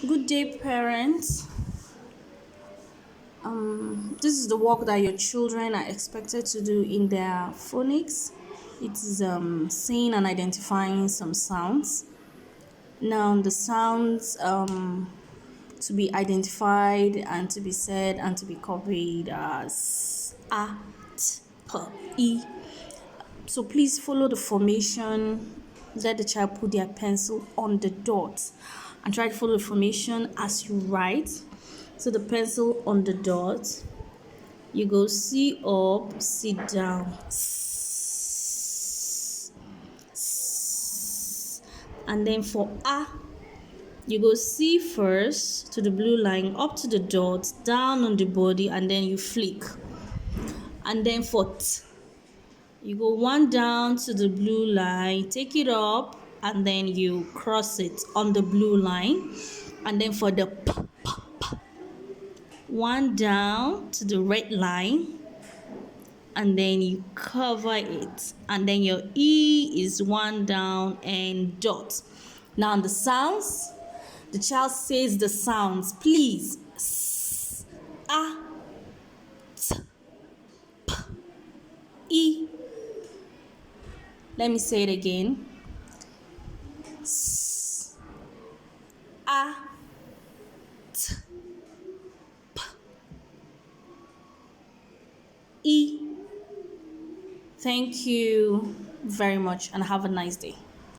Good day, parents. This is the work that your children are expected to do in their phonics. It is saying and identifying some sounds. Now, the sounds to be identified and to be said and to be copied as a, t, p, e. So please follow the formation. Let the child put their pencil on the dot and try to follow the formation as you write. So the pencil on the dot, you go C up, sit down, and then for A, you go C first to the blue line, up to the dot, down on the body, and then you flick. And then for T, you go one down to the blue line, take it up, and then you cross it on the blue line. And then for the P, one down to the red line, and then you cover it. And then your E is one down and dot. Now the sounds, the child says the sounds, please. S, A, T, P, E. Let me say it again. S, A, T, P, E. Thank you very much and have a nice day.